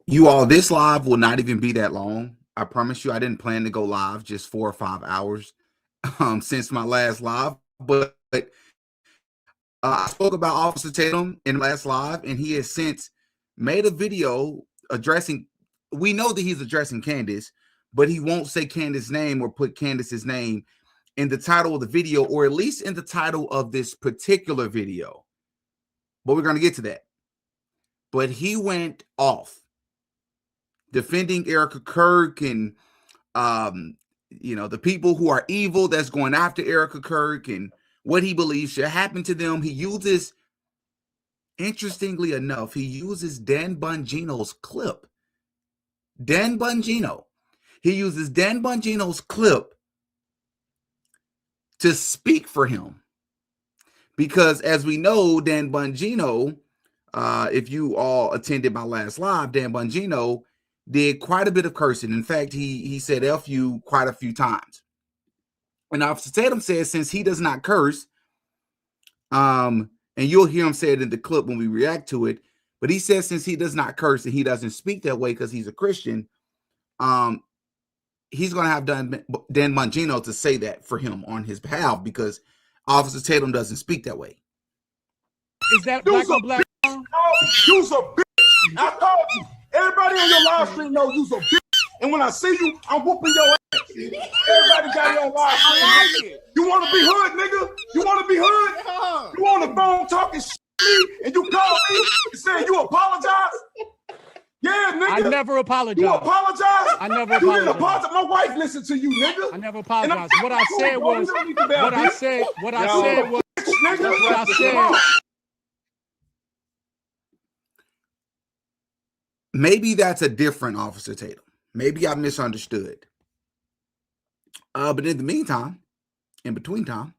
You all, this live will not even be that long. I promise you, I didn't plan to go live just 4 or 5 hours since my last live. But I spoke about Officer Tatum in last live, and he has since made a video addressing. We know that he's addressing Candace, but he won't say Candace's name or put Candace's name in the title of the video, or at least in the title of this particular video. But we're going to get to that. But he went off defending Erica Kirk and the people who are evil that's going after Erica Kirk and what he believes should happen to them. He uses, interestingly enough, he uses Dan Bongino's clip. Dan Bongino. He uses Dan Bongino's clip to speak for him. Because as we know, Dan Bongino, if you all attended my last live, Dan Bongino did quite a bit of cursing. In fact, he said F you quite a few times. And Officer Tatum says since he does not curse, and you'll hear him say it in the clip when we react to it, but he says since he does not curse and he doesn't speak that way because he's a Christian, he's going to have Dan Bongino to say that for him on his behalf because Officer Tatum doesn't speak that way. Is that black on black? You's a bitch. I told you. Everybody on your live stream know you's a bitch. And when I see you, I'm whooping your ass. Everybody got your live stream. You want to be hood, nigga? You want to be hood? You on the phone talking shit to me and you call me and say you apologize? Yeah, nigga. I never apologize. You apologize? I never apologize. You didn't apologize. apologize. My wife listened to you, nigga. I never apologized. What I said was, what I said was, nigga. what I said. Maybe that's a different Officer Tatum. Maybe I misunderstood. But in the meantime, in between time,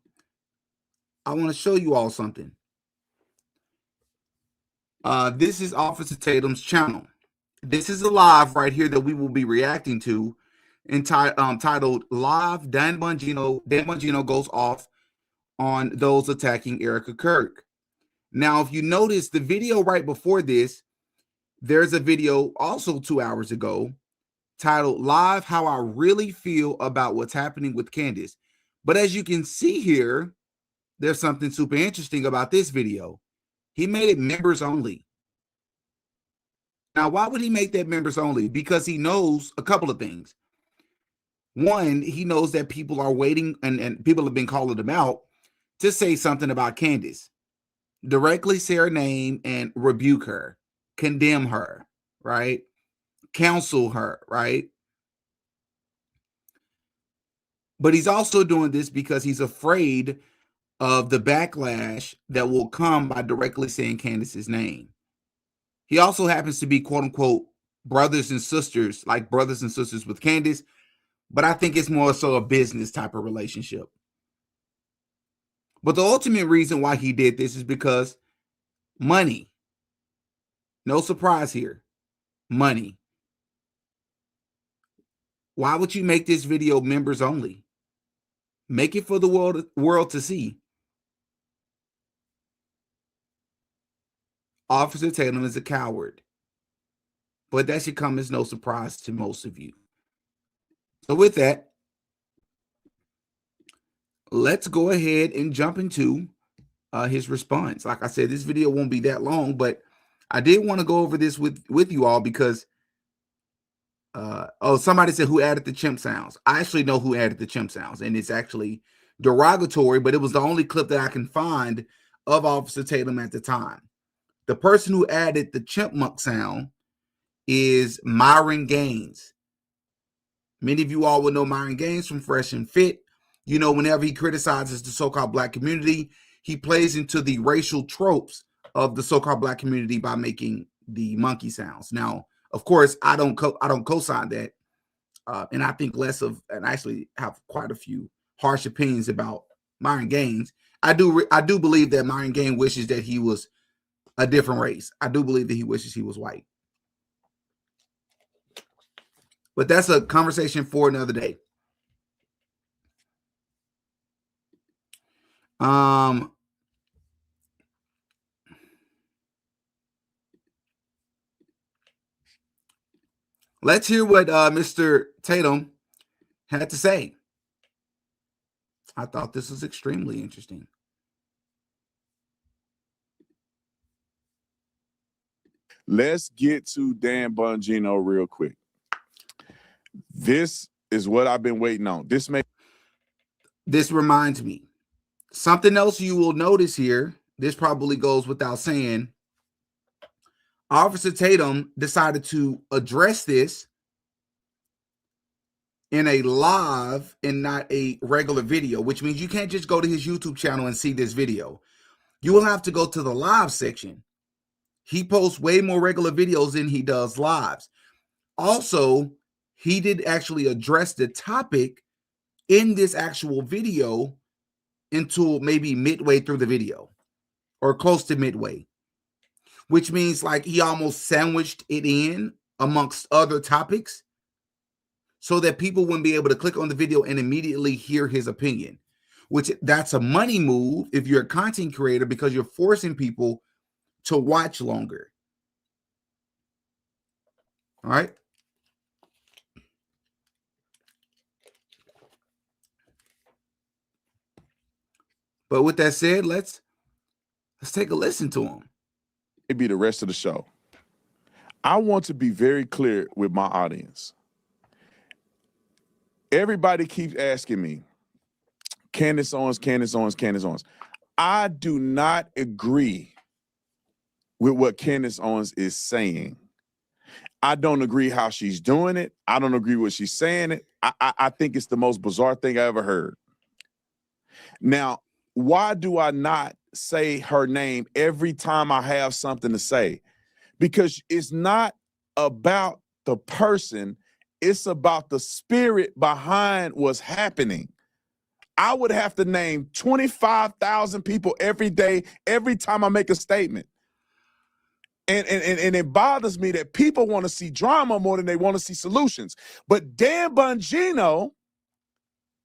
I want to show you all something. This is Officer Tatum's channel. This is a live right here that we will be reacting to, titled "Live Dan Bongino goes off on those attacking Erica Kirk." Now, if you notice the video right before this, there's a video also 2 hours ago titled "Live How I Really Feel About What's Happening with Candace." But as you can see here, there's something super interesting about this video. He made it members only. Now, why would he make that members only? Because he knows a couple of things. One, he knows that people are waiting and people have been calling him out to say something about Candace. Directly say her name and rebuke her, condemn her, right? Counsel her, right? But he's also doing this because he's afraid of the backlash that will come by directly saying Candace's name. He also happens to be, quote unquote, brothers and sisters, like brothers and sisters with Candace. But I think it's more so a business type of relationship. But the ultimate reason why he did this is because money. No surprise here. Money. Why would you make this video members only? Make it for the world to see. Officer Tatum is a coward. But that should come as no surprise to most of you. So with that, let's go ahead and jump into his response. Like I said, this video won't be that long, but I did want to go over this with you all because somebody said who added the chimp sounds. I actually know who added the chimp sounds, and it's actually derogatory, but it was the only clip that I can find of Officer Tatum at the time. The person who added the chipmunk sound is Myron Gaines. Many of you all will know Myron Gaines from Fresh and Fit. You know, whenever he criticizes the so-called black community, he plays into the racial tropes of the so-called black community by making the monkey sounds. Now, of course, I don't co-sign that, and I think less of, and I actually have quite a few harsh opinions about Myron Gaines. I do believe that Myron Gaines wishes that he was a different race. I do believe that he wishes he was white. But that's a conversation for another day. Let's hear what Mr. Tatum had to say. I thought this was extremely interesting. Let's get to Dan Bongino real quick. This is what I've been waiting on. This reminds me. Something else you will notice here, this probably goes without saying. Officer Tatum decided to address this in a live and not a regular video, which means you can't just go to his YouTube channel and see this video. You will have to go to the live section. He posts way more regular videos than he does lives. Also, he did actually address the topic in this actual video until maybe midway through the video or close to midway, which means like he almost sandwiched it in amongst other topics so that people wouldn't be able to click on the video and immediately hear his opinion, which that's a money move if you're a content creator because you're forcing people to watch longer. All right. But with that said, let's take a listen to him. Maybe the rest of the show. I want to be very clear with my audience. Everybody keeps asking me, Candace Owens, Candace Owens, Candace Owens. I do not agree with what Candace Owens is saying. I don't agree how she's doing it. I don't agree what she's saying it. I think it's the most bizarre thing I ever heard. Now, why do I not say her name every time I have something to say? Because it's not about the person, it's about the spirit behind what's happening. I would have to name 25,000 people every day, every time I make a statement. And it bothers me that people want to see drama more than they want to see solutions. But Dan Bongino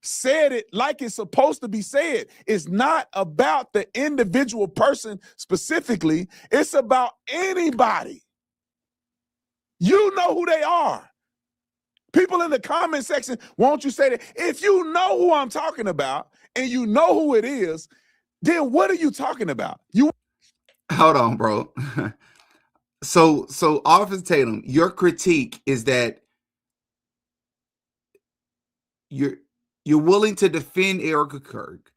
said it like it's supposed to be said. It's not about the individual person specifically. It's about anybody. You know who they are. People in the comment section, won't you say that? If you know who I'm talking about and you know who it is, then what are you talking about? Hold on, bro. So Officer Tatum, your critique is that you're willing to defend Erica Kirk,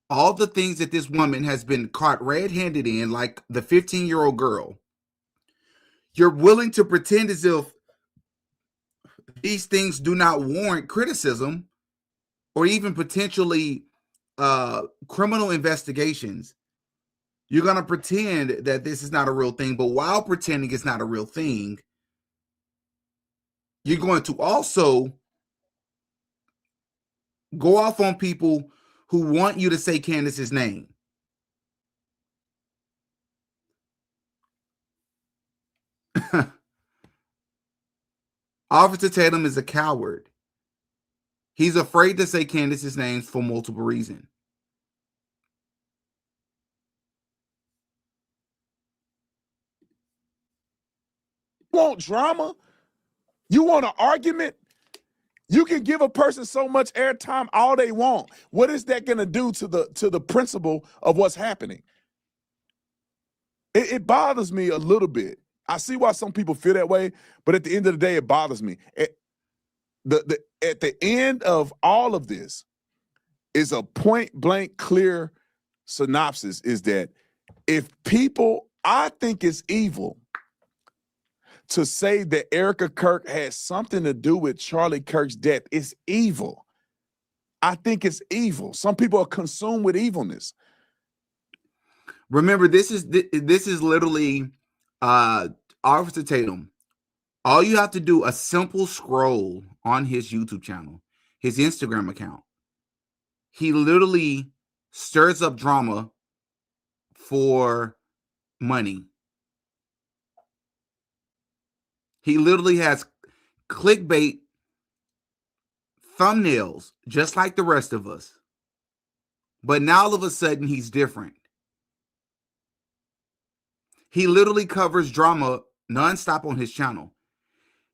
all the things that this woman has been caught red-handed in, like the 15-year-old girl. You're willing to pretend as if these things do not warrant criticism or even potentially criminal investigations. You're going to pretend that this is not a real thing, but while pretending it's not a real thing, you're going to also go off on people who want you to say Candace's name. Officer Tatum is a coward. He's afraid to say Candace's name for multiple reasons. You want drama? You want an argument? You can give a person so much airtime all they want. What is that going to do to the principle of what's happening? It bothers me a little bit. I see why some people feel that way, but at the end of the day, it bothers me. At the end of all of this is a point-blank clear synopsis, is that if people, I think it's evil to say that Erica Kirk has something to do with Charlie Kirk's death. It's evil. I think it's evil. Some people are consumed with evilness. Remember, this is literally Officer Tatum. All you have to do, a simple scroll on his YouTube channel, his Instagram account. He literally stirs up drama for money. He literally has clickbait thumbnails, just like the rest of us. But now all of a sudden, he's different. He literally covers drama nonstop on his channel.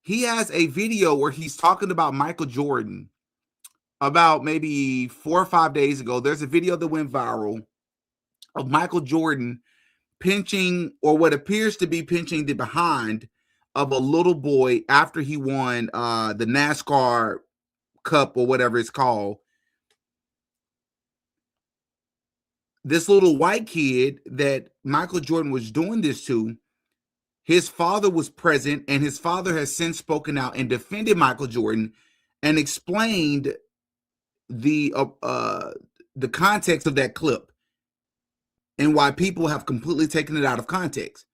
He has a video where he's talking about Michael Jordan about maybe 4 or 5 days ago. There's a video that went viral of Michael Jordan pinching, or what appears to be pinching, the behind of a little boy after he won the NASCAR Cup or whatever it's called. This little white kid that Michael Jordan was doing this to, his father was present, and his father has since spoken out and defended Michael Jordan and explained the context of that clip and why people have completely taken it out of context.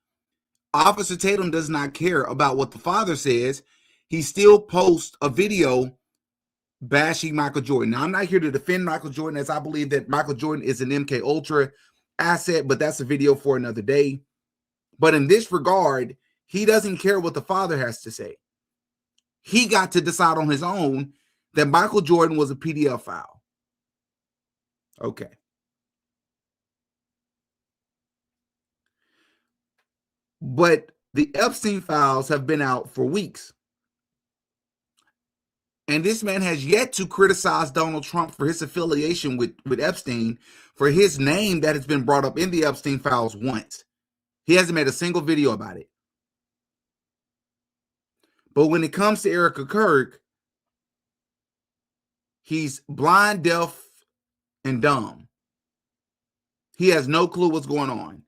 Officer Tatum does not care about what the father says. He still posts a video bashing Michael Jordan. Now, I'm not here to defend Michael Jordan, as I believe that Michael Jordan is an MK Ultra asset, but that's a video for another day. But in this regard, he doesn't care what the father has to say. He got to decide on his own that Michael Jordan was a PDF file. Okay. But the Epstein files have been out for weeks. And this man has yet to criticize Donald Trump for his affiliation with Epstein, for his name that has been brought up in the Epstein files once. He hasn't made a single video about it. But when it comes to Erica Kirk, he's blind, deaf, and dumb. He has no clue what's going on.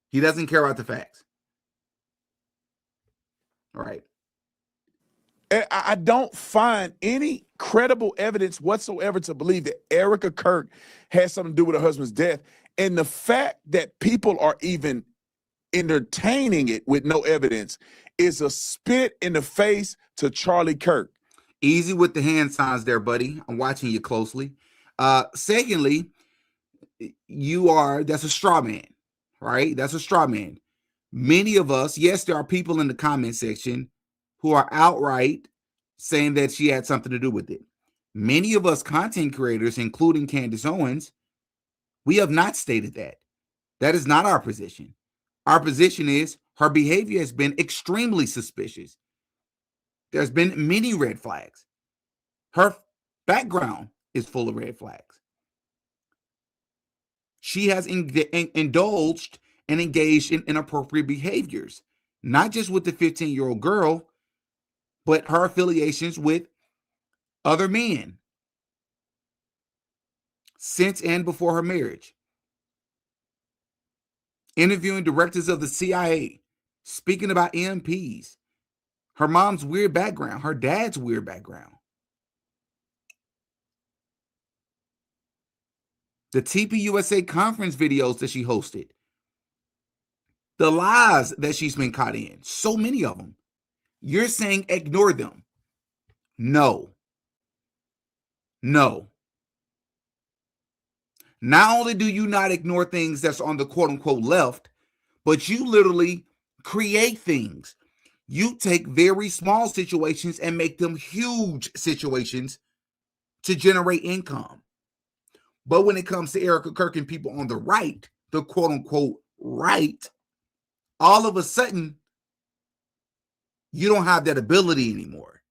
He doesn't care about the facts. All right. I don't find any credible evidence whatsoever to believe that Erica Kirk has something to do with her husband's death. And the fact that people are even entertaining it with no evidence is a spit in the face to Charlie Kirk. Easy with the hand signs there, buddy. I'm watching you closely. Secondly, that's a straw man, right? That's a straw man. Many of us, yes, there are people in the comment section who are outright saying that she had something to do with it. Many of us content creators, including Candace Owens, we have not stated that. That is not our position. Our position is her behavior has been extremely suspicious. There's been many red flags. Her background is full of red flags. She has indulged and engaged in inappropriate behaviors, not just with the 15-year-old girl, but her affiliations with other men since and before her marriage. Interviewing directors of the CIA, speaking about EMPs, her mom's weird background, her dad's weird background. The TPUSA conference videos that she hosted, the lies that she's been caught in, so many of them. You're saying ignore them. No. No. Not only do you not ignore things that's on the quote unquote left, but you literally create things. You take very small situations and make them huge situations to generate income. But when it comes to Erica Kirk and people on the right, the quote unquote right, all of a sudden, you don't have that ability anymore.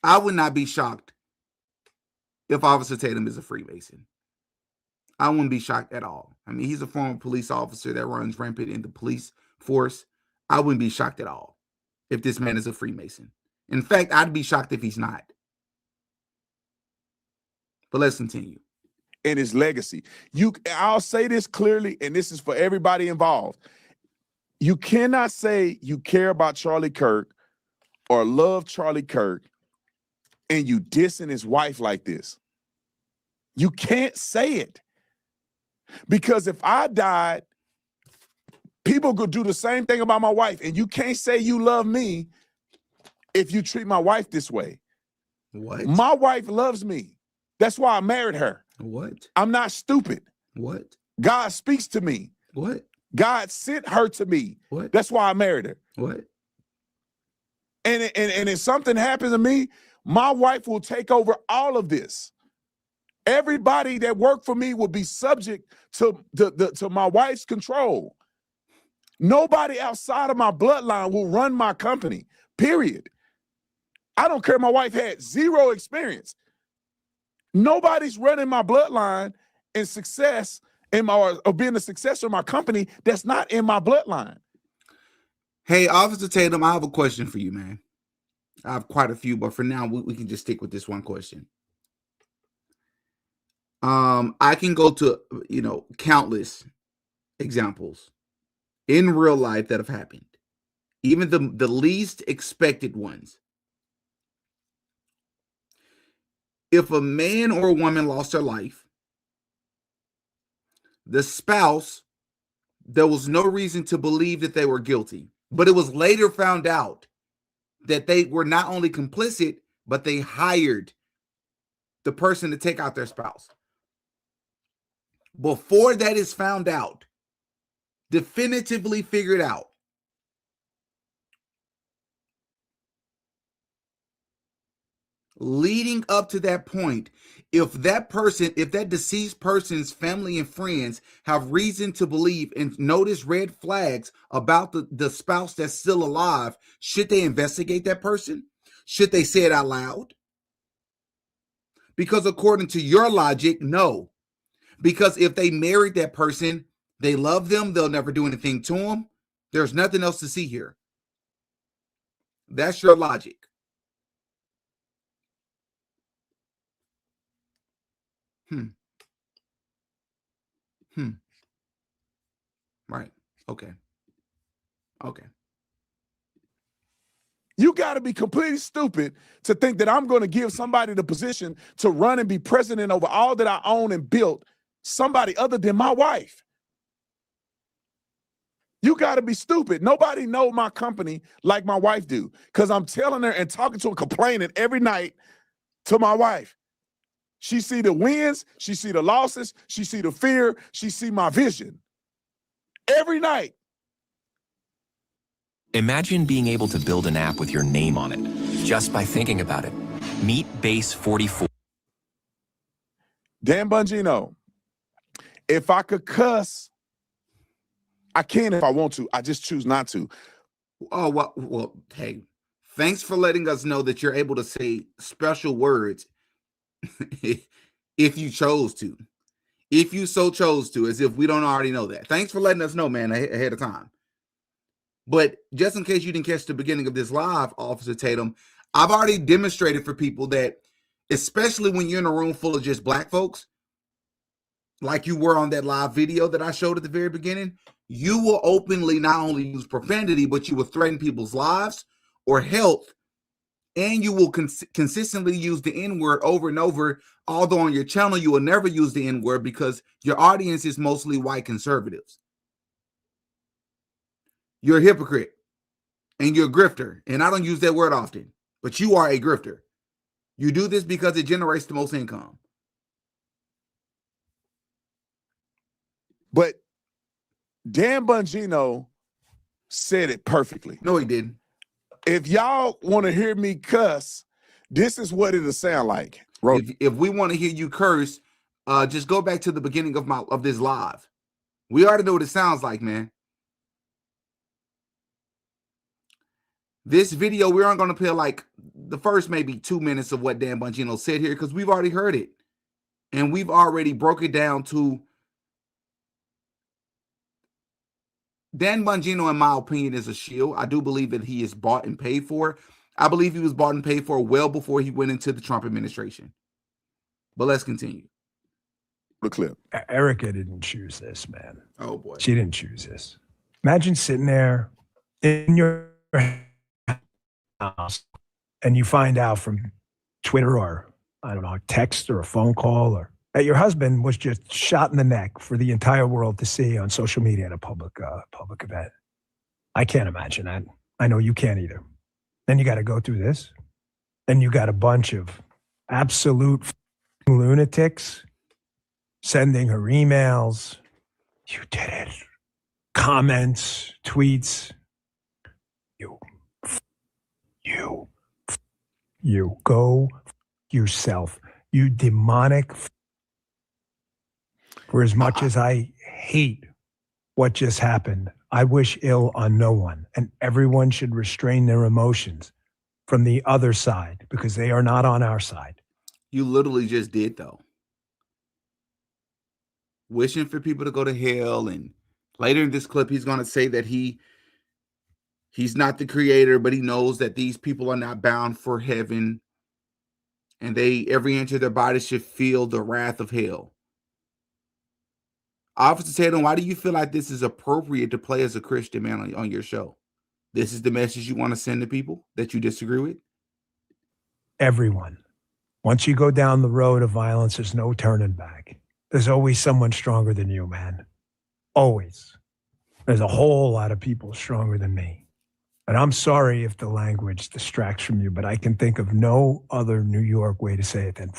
I would not be shocked if Officer Tatum is a Freemason. I wouldn't be shocked at all. I mean, he's a former police officer that runs rampant in the police force. I wouldn't be shocked at all if this man is a Freemason. In fact, I'd be shocked if he's not. But let's continue. And his legacy. I'll say this clearly, and this is for everybody involved. You cannot say you care about Charlie Kirk or love Charlie Kirk and you dissing his wife like this. You can't say it. Because if I died, people could do the same thing about my wife, and you can't say you love me if you treat my wife this way. What? My wife loves me. That's why I married her. What? I'm not stupid. What? God speaks to me. What? God sent her to me. What? That's why I married her. What? And if something happens to me, my wife will take over all of this. Everybody that worked for me will be subject to my wife's control. Nobody outside of my bloodline will run my company, period. I don't care. My wife had zero experience. Nobody's running my bloodline in success or being a successor in my company that's not in my bloodline. Hey, Officer Tatum, I have a question for you, man. I have quite a few, but for now, we can just stick with this one question. I can go to, countless examples in real life that have happened, even the least expected ones. If a man or a woman lost their life, the spouse, there was no reason to believe that they were guilty, but it was later found out that they were not only complicit, but they hired the person to take out their spouse. Before that is found out, definitively figured out, leading up to that point, if that deceased person's family and friends have reason to believe and notice red flags about the spouse that's still alive, should they investigate that person? Should they say it out loud? Because according to your logic, no. Because if they married that person, they love them, they'll never do anything to them. There's nothing else to see here. That's your logic. Right. Okay. You got to be completely stupid to think that I'm going to give somebody the position to run and be president over all that I own and built, somebody other than my wife. You got to be stupid. Nobody know my company like my wife do, because I'm telling her and talking to her, complaining every night to my wife. She see the wins, she see the losses, she see the fear, she see my vision. Every night. Imagine being able to build an app with your name on it, just by thinking about it. Meet Base 44. Dan Bongino, if I could cuss, I can if I want to. I just choose not to. Oh, well, hey, thanks for letting us know that you're able to say special words if you chose to. If you so chose to, as if we don't already know that. Thanks for letting us know, man, ahead of time. But just in case you didn't catch the beginning of this live, Officer Tatum, I've already demonstrated for people that, especially when you're in a room full of just black folks, like you were on that live video that I showed at the very beginning, you will openly not only use profanity, but you will threaten people's lives or health, and you will consistently use the N-word over and over, although on your channel you will never use the N-word because your audience is mostly white conservatives. You're a hypocrite, and you're a grifter, and I don't use that word often, but you are a grifter. You do this because it generates the most income. But Dan Bongino said it perfectly. No, he didn't. If y'all want to hear me cuss, this is what it'll sound like. If we want to hear you curse, just go back to the beginning of this live. We already know what it sounds like, man. This video, we aren't going to play like the first maybe 2 minutes of what Dan Bongino said here, because we've already heard it. And we've already broke it down to Dan Bongino, in my opinion, is a shield. I do believe that he is bought and paid for. I believe he was bought and paid for well before he went into the Trump administration. But let's continue. The clip. Erica didn't choose this, man. Oh, boy. She didn't choose this. Imagine sitting there in your house and you find out from Twitter or, I don't know, a text or a phone call or that your husband was just shot in the neck for the entire world to see on social media at a public event. I can't imagine that. I know you can't either. Then you got to go through this. Then you got a bunch of absolute lunatics sending her emails. You did it. Comments, tweets. You go yourself. You demonic. For as much as I hate what just happened, I wish ill on no one, and everyone should restrain their emotions from the other side because they are not on our side. You literally just did, though. Wishing for people to go to hell, and later in this clip, he's going to say that he's not the creator, but he knows that these people are not bound for heaven, and every inch of their body should feel the wrath of hell. Officer Tatum, why do you feel like this is appropriate to play as a Christian man on your show? This is the message you want to send to people that you disagree with? Everyone. Once you go down the road of violence, there's no turning back. There's always someone stronger than you, man. Always. There's a whole lot of people stronger than me. And I'm sorry if the language distracts from you, but I can think of no other New York way to say it than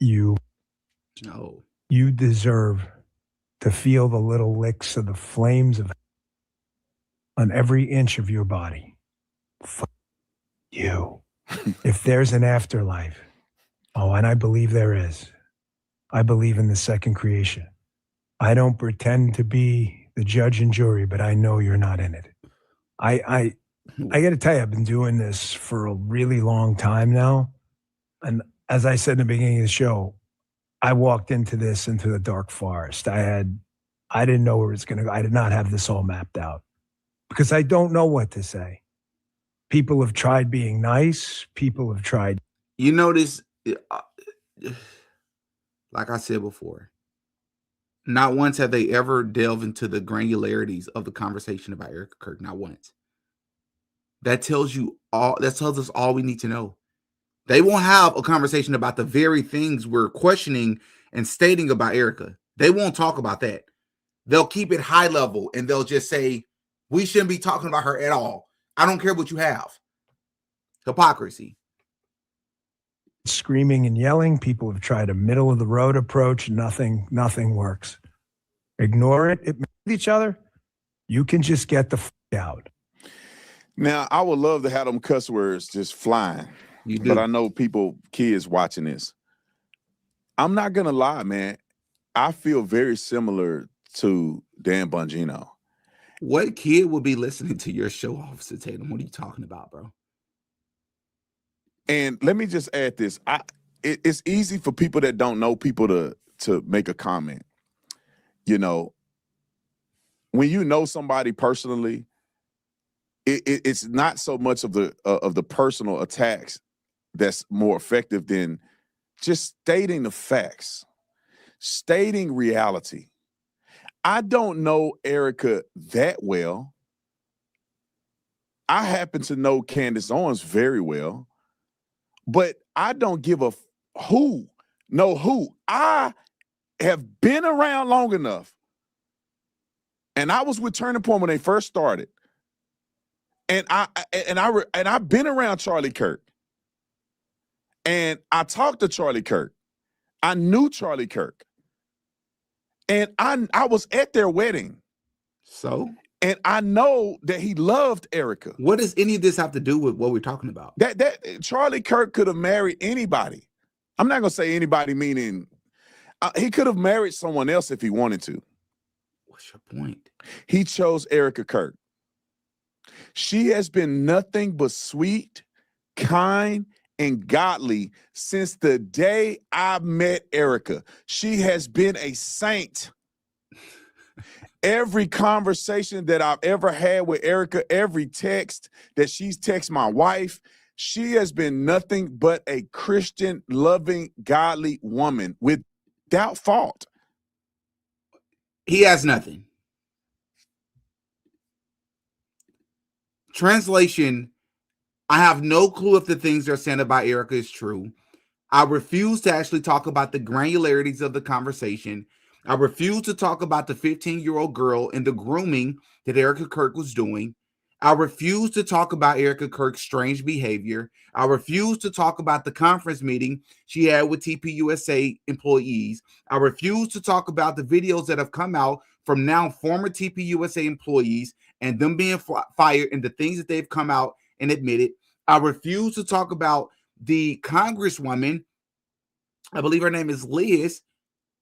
you. No. You deserve to feel the little licks of the flames of on every inch of your body. You. If there's an afterlife, and I believe there is. I believe in the second creation. I don't pretend to be the judge and jury, but I know you're not in it. I got to tell you, I've been doing this for a really long time now. And as I said in the beginning of the show, I walked into the dark forest. I didn't know where it was going to go. I did not have this all mapped out because I don't know what to say. People have tried being nice. People have tried. You notice, like I said before, not once have they ever delved into the granularities of the conversation about Erica Kirk. Not once. That tells us all we need to know. They won't have a conversation about the very things we're questioning and stating about Erica. They won't talk about that. They'll keep it high level and they'll just say, we shouldn't be talking about her at all. I don't care what you have. Hypocrisy. Screaming and yelling. People have tried a middle of the road approach. Nothing works. Ignore it. It with each other. You can just get the out. Now, I would love to have them cuss words just flying. You do. But I know kids watching this. I'm not going to lie, man. I feel very similar to Dan Bongino. What kid would be listening to your show, Officer Tatum? What are you talking about, bro? And let me just add this. It's easy for people that don't know people to make a comment. You know, when you know somebody personally, it's not so much of the personal attacks that's more effective than just stating the facts, stating reality. I don't know Erica that well. I happen to know Candace Owens very well, but I don't give a who. I have been around long enough, and I was with Turning Point when they first started. And I've been around Charlie Kirk. And I talked to Charlie Kirk. I knew Charlie Kirk. And I was at their wedding. So? And I know that he loved Erica. What does any of this have to do with what we're talking about? That Charlie Kirk could have married anybody. I'm not going to say anybody meaning he could have married someone else if he wanted to. What's your point? He chose Erica Kirk. She has been nothing but sweet, kind, and godly since the day I met Erica. She has been a saint. Every conversation that I've ever had with Erica, every text that she's texted my wife, she has been nothing but a Christian, loving, godly woman without fault. He has nothing. Translation, I have no clue if the things they're saying about Erica is true. I refuse to actually talk about the granularities of the conversation. I refuse to talk about the 15-year-old girl and the grooming that Erica Kirk was doing. I refuse to talk about Erica Kirk's strange behavior. I refuse to talk about the conference meeting she had with TPUSA employees. I refuse to talk about the videos that have come out from now former TPUSA employees and them being fired and the things that they've come out and admitted. I refuse to talk about the congresswoman, I believe her name is Liz,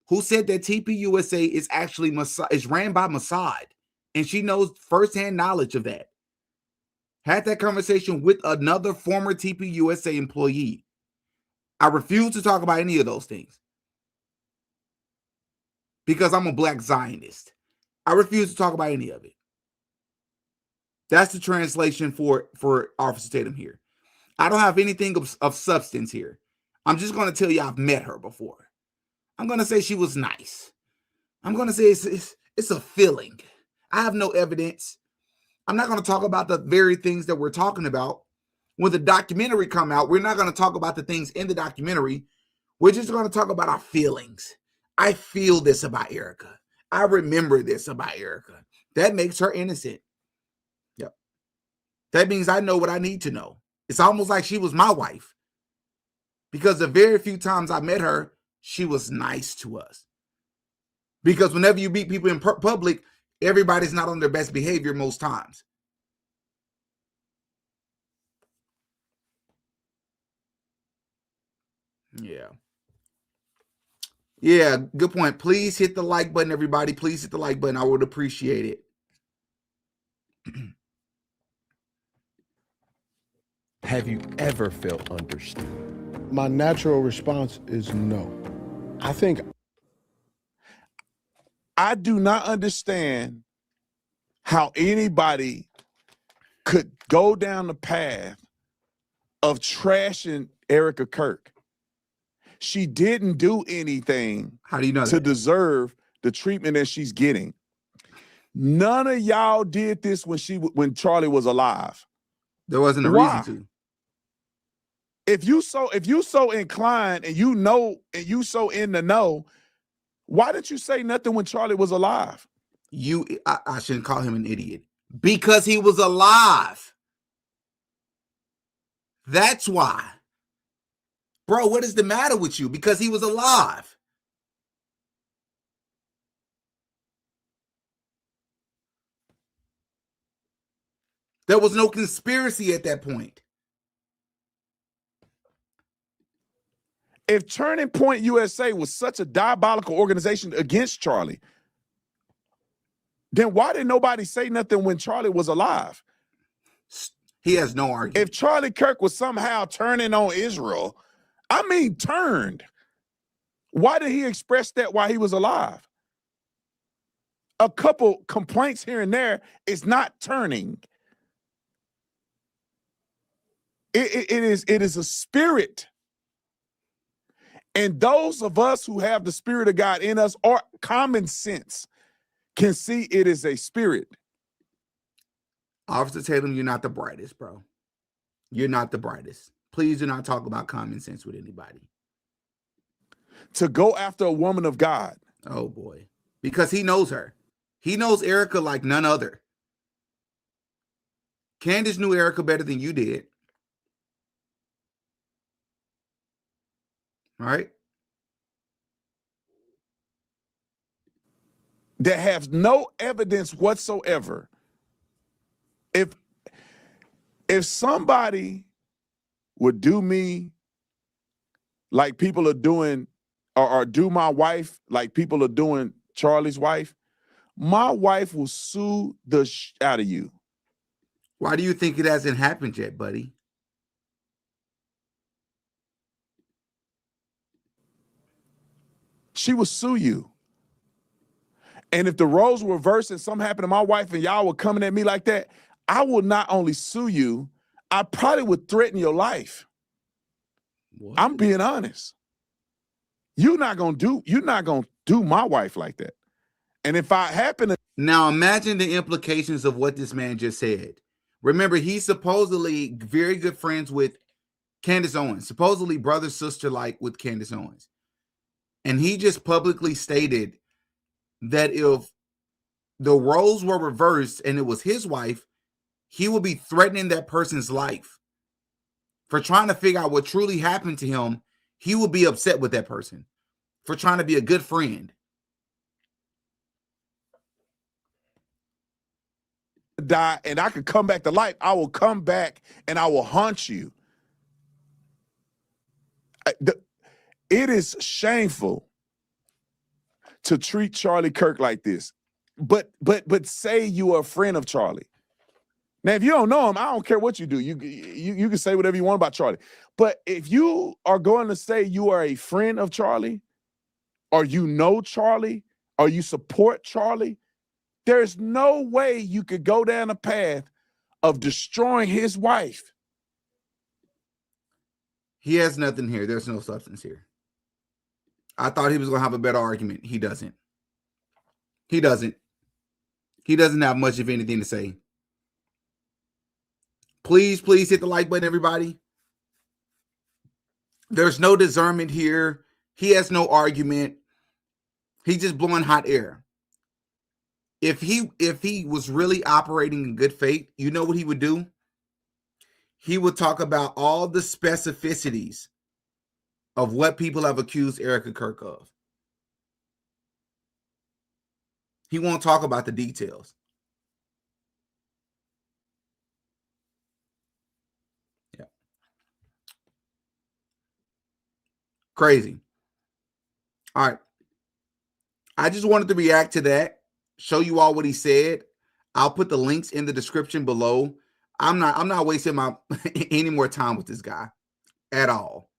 who said that TPUSA is actually is ran by Mossad. And she knows firsthand knowledge of that. Had that conversation with another former TPUSA employee. I refuse to talk about any of those things because I'm a black Zionist. I refuse to talk about any of it. That's the translation for Officer Tatum here. I don't have anything of substance here. I'm just going to tell you I've met her before. I'm going to say she was nice. I'm going to say it's a feeling. I have no evidence. I'm not going to talk about the very things that we're talking about. When the documentary come out, we're not going to talk about the things in the documentary. We're just going to talk about our feelings. I feel this about Erika. I remember this about Erika. That makes her innocent. Yep. That means I know what I need to know. It's almost like she was my wife. Because the very few times I met her, she was nice to us. Because whenever you meet people in public, everybody's not on their best behavior most times. Yeah. Yeah, good point. Please hit the like button, everybody. Please hit the like button. I would appreciate it. Have you ever felt understood? My natural response is no. I do not understand how anybody could go down the path of trashing Erica Kirk. She didn't do anything How do you know to that? deserve the treatment that she's getting. None of y'all did this when Charlie was alive. There wasn't a Why? reason to. If you so inclined and you so in the know, why didn't you say nothing when Charlie was alive? I shouldn't call him an idiot. Because he was alive. That's why. Bro, what is the matter with you? Because he was alive. There was no conspiracy at that point. If Turning Point USA was such a diabolical organization against Charlie, then why did nobody say nothing when Charlie was alive? He has no argument. If Charlie Kirk was somehow turning on Israel, I mean turned, why did he express that while he was alive? A couple complaints here and there is not turning. It is a spirit. And those of us who have the Spirit of God in us, or common sense, can see it is a spirit. Officer Tatum, you're not the brightest, bro. You're not the brightest. Please do not talk about common sense with anybody. To go after a woman of God. Oh, boy. Because he knows her. He knows Erika like none other. Candace knew Erika better than you did. Right? That has no evidence whatsoever. If somebody would do me like people are doing, or do my wife like people are doing Charlie's wife, my wife will sue the out of you. Why do you think it hasn't happened yet, buddy? She will sue you. And if the roles were reversed and something happened to my wife and y'all were coming at me like that, I will not only sue you, I probably would threaten your life. What? I'm being honest. You're not gonna do my wife like that. And if I happen to Now imagine the implications of what this man just said. Remember, he's supposedly very good friends with Candace Owens, supposedly brother, sister like with Candace Owens. And he just publicly stated that if the roles were reversed and it was his wife, he would be threatening that person's life. For trying to figure out what truly happened to him, he would be upset with that person for trying to be a good friend. die and I could come back to life, I will come back and I will haunt you. It is shameful to treat Charlie Kirk like this. but say you are a friend of Charlie. Now, if you don't know him, I don't care what you do. You can say whatever you want about Charlie. But if you are going to say you are a friend of Charlie, or you know Charlie, or you support Charlie, there's no way you could go down a path of destroying his wife. He has nothing here. There's no substance here. I thought he was going to have a better argument. He doesn't. He doesn't. He doesn't have much of anything to say. Please hit the like button, everybody. There's no discernment here. He has no argument. He's just blowing hot air. If he was really operating in good faith, you know what he would do? He would talk about all the specificities of what people have accused Erica Kirk of. He won't talk about the details. Yeah. Crazy. All right. I just wanted to react to that, show you all what he said. I'll put the links in the description below. I'm not wasting my any more time with this guy at all.